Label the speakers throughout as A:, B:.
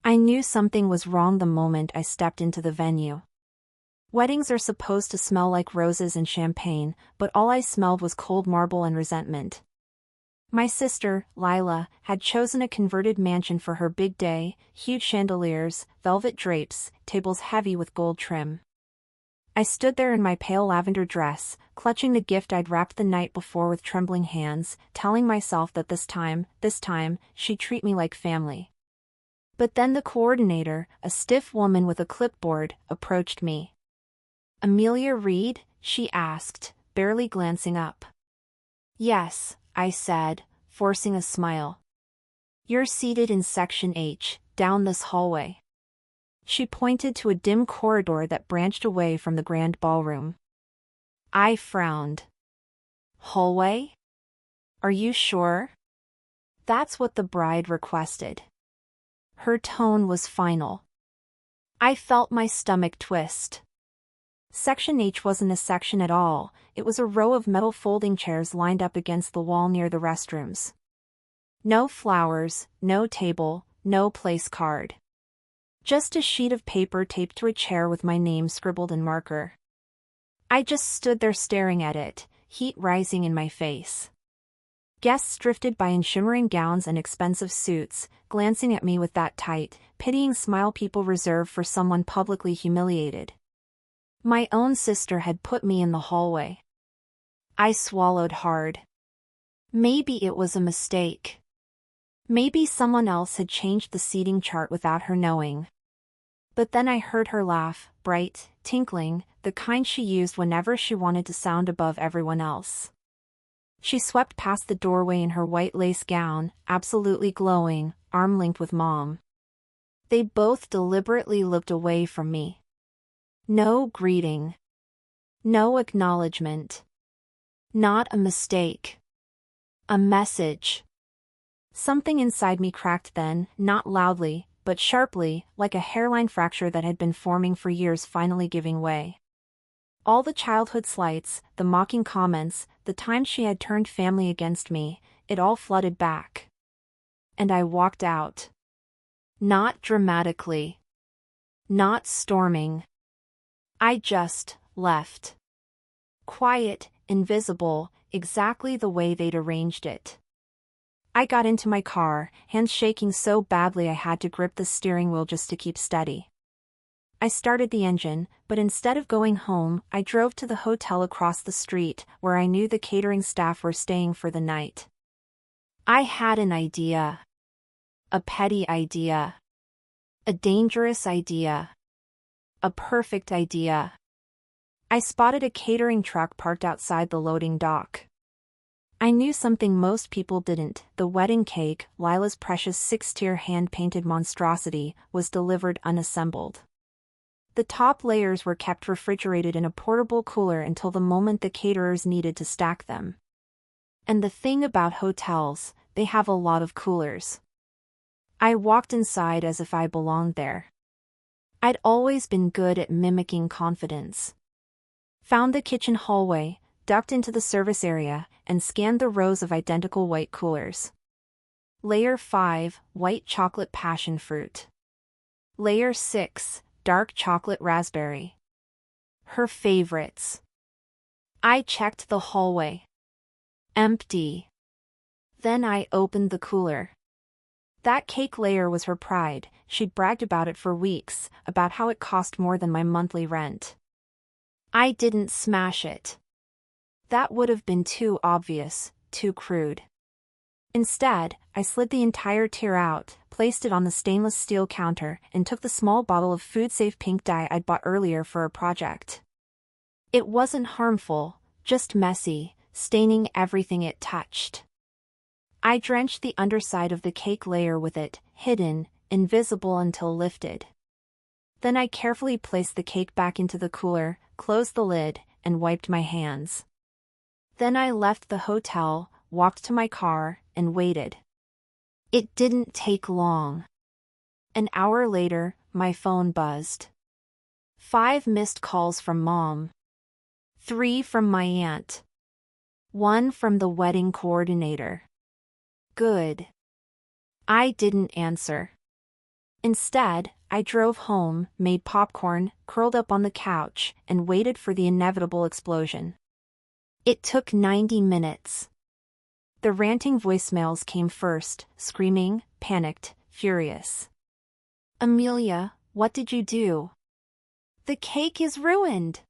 A: I knew something was wrong the moment I stepped into the venue. Weddings are supposed to smell like roses and champagne, but all I smelled was cold marble and resentment. My sister, Lila, had chosen a converted mansion for her big day, huge chandeliers, velvet drapes, tables heavy with gold trim. I stood there in my pale lavender dress, clutching the gift I'd wrapped the night before with trembling hands, telling myself that this time, she'd treat me like family. But then the coordinator, a stiff woman with a clipboard, approached me. "Amelia Reed?" she asked, barely glancing up. "Yes," I said, forcing a smile. "You're seated in Section H, down this hallway." She pointed to a dim corridor that branched away from the grand ballroom. I frowned. "Hallway? Are you sure?" "That's what the bride requested." Her tone was final. I felt my stomach twist. Section H wasn't a section at all, it was a row of metal folding chairs lined up against the wall near the restrooms. No flowers, no table, no place card. Just a sheet of paper taped to a chair with my name scribbled in marker. I just stood there staring at it, heat rising in my face. Guests drifted by in shimmering gowns and expensive suits, glancing at me with that tight, pitying smile people reserve for someone publicly humiliated. My own sister had put me in the hallway. I swallowed hard. Maybe it was a mistake. Maybe someone else had changed the seating chart without her knowing. But then I heard her laugh, bright, tinkling, the kind she used whenever she wanted to sound above everyone else. She swept past the doorway in her white lace gown, absolutely glowing, arm-linked with Mom. They both deliberately looked away from me. No greeting. No acknowledgement. Not a mistake. A message. Something inside me cracked then, not loudly, but sharply, like a hairline fracture that had been forming for years finally giving way. All the childhood slights, the mocking comments, the times she had turned family against me, it all flooded back. And I walked out. Not dramatically. Not storming. I just left. Quiet, invisible, exactly the way they'd arranged it. I got into my car, hands shaking so badly I had to grip the steering wheel just to keep steady. I started the engine, but instead of going home, I drove to the hotel across the street, where I knew the catering staff were staying for the night. I had an idea. A petty idea. A dangerous idea. A perfect idea. I spotted a catering truck parked outside the loading dock. I knew something most people didn't. The wedding cake, Lila's precious 6-tier hand-painted monstrosity, was delivered unassembled. The top layers were kept refrigerated in a portable cooler until the moment the caterers needed to stack them. And the thing about hotels, they have a lot of coolers. I walked inside as if I belonged there. I'd always been good at mimicking confidence. Found the kitchen hallway, ducked into the service area, and scanned the rows of identical white coolers. Layer 5, white chocolate passion fruit. Layer 6, dark chocolate raspberry. Her favorites. I checked the hallway. Empty. Then I opened the cooler. That cake layer was her pride. She'd bragged about it for weeks, about how it cost more than my monthly rent. I didn't smash it. That would have been too obvious, too crude. Instead, I slid the entire tier out, placed it on the stainless steel counter, and took the small bottle of food-safe pink dye I'd bought earlier for a project. It wasn't harmful, just messy, staining everything it touched. I drenched the underside of the cake layer with it, hidden, invisible until lifted. Then I carefully placed the cake back into the cooler, closed the lid, and wiped my hands. Then I left the hotel, walked to my car, and waited. It didn't take long. An hour later, my phone buzzed. 5 missed calls from Mom. 3 from my aunt. 1 from the wedding coordinator. Good. I didn't answer. Instead, I drove home, made popcorn, curled up on the couch, and waited for the inevitable explosion. It took 90 minutes. The ranting voicemails came first, screaming, panicked, furious. Amelia, what did you do? The cake is ruined.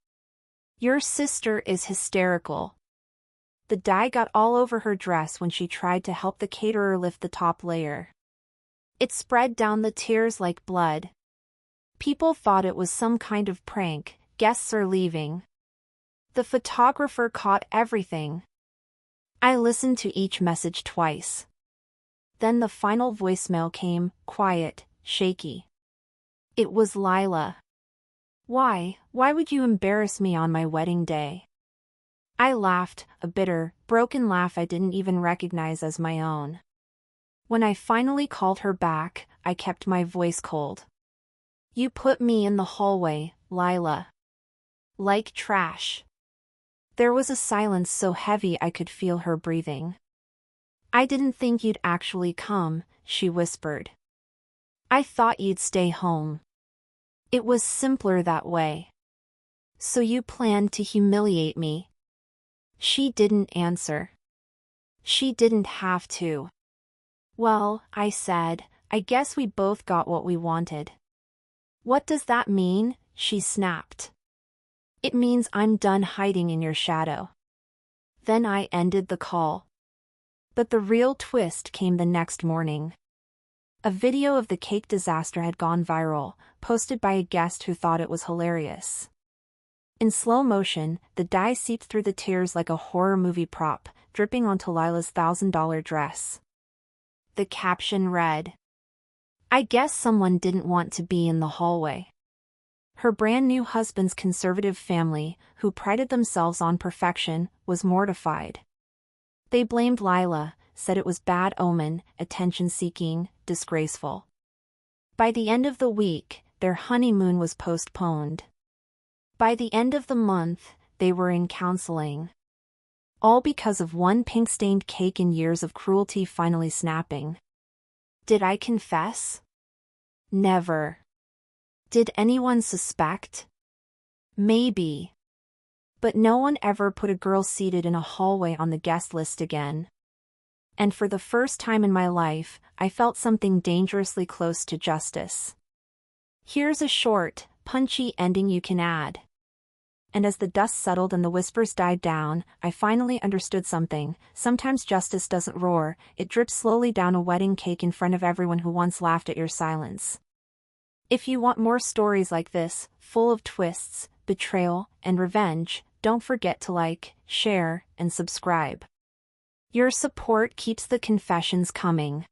A: Your sister is hysterical. The dye got all over her dress when she tried to help the caterer lift the top layer. It spread down the tiers like blood. People thought it was some kind of prank. Guests are leaving. The photographer caught everything. I listened to each message twice. Then the final voicemail came, quiet, shaky. It was Lila. Why would you embarrass me on my wedding day? I laughed, a bitter, broken laugh I didn't even recognize as my own. When I finally called her back, I kept my voice cold. You put me in the hallway, Lila. Like trash. There was a silence so heavy I could feel her breathing. I didn't think you'd actually come, she whispered. I thought you'd stay home. It was simpler that way. So you planned to humiliate me? She didn't answer. She didn't have to. Well, I said, I guess we both got what we wanted. What does that mean? She snapped. It means I'm done hiding in your shadow. Then I ended the call. But the real twist came the next morning. A video of the cake disaster had gone viral, posted by a guest who thought it was hilarious. In slow motion, the dye seeped through the tiers like a horror movie prop, dripping onto Lila's $1,000 dress. The caption read, I guess someone didn't want to be in the hallway. Her brand new husband's conservative family, who prided themselves on perfection, was mortified. They blamed Lila, said it was bad omen, attention-seeking, disgraceful. By the end of the week, their honeymoon was postponed. By the end of the month, they were in counseling. All because of one pink-stained cake and years of cruelty finally snapping. Did I confess? Never. Did anyone suspect? Maybe. But no one ever put a girl seated in a hallway on the guest list again. And for the first time in my life, I felt something dangerously close to justice. Here's a short, punchy ending you can add. And as the dust settled and the whispers died down, I finally understood something. Sometimes justice doesn't roar, it drips slowly down a wedding cake in front of everyone who once laughed at your silence. If you want more stories like this, full of twists, betrayal, and revenge, don't forget to like, share, and subscribe. Your support keeps the confessions coming.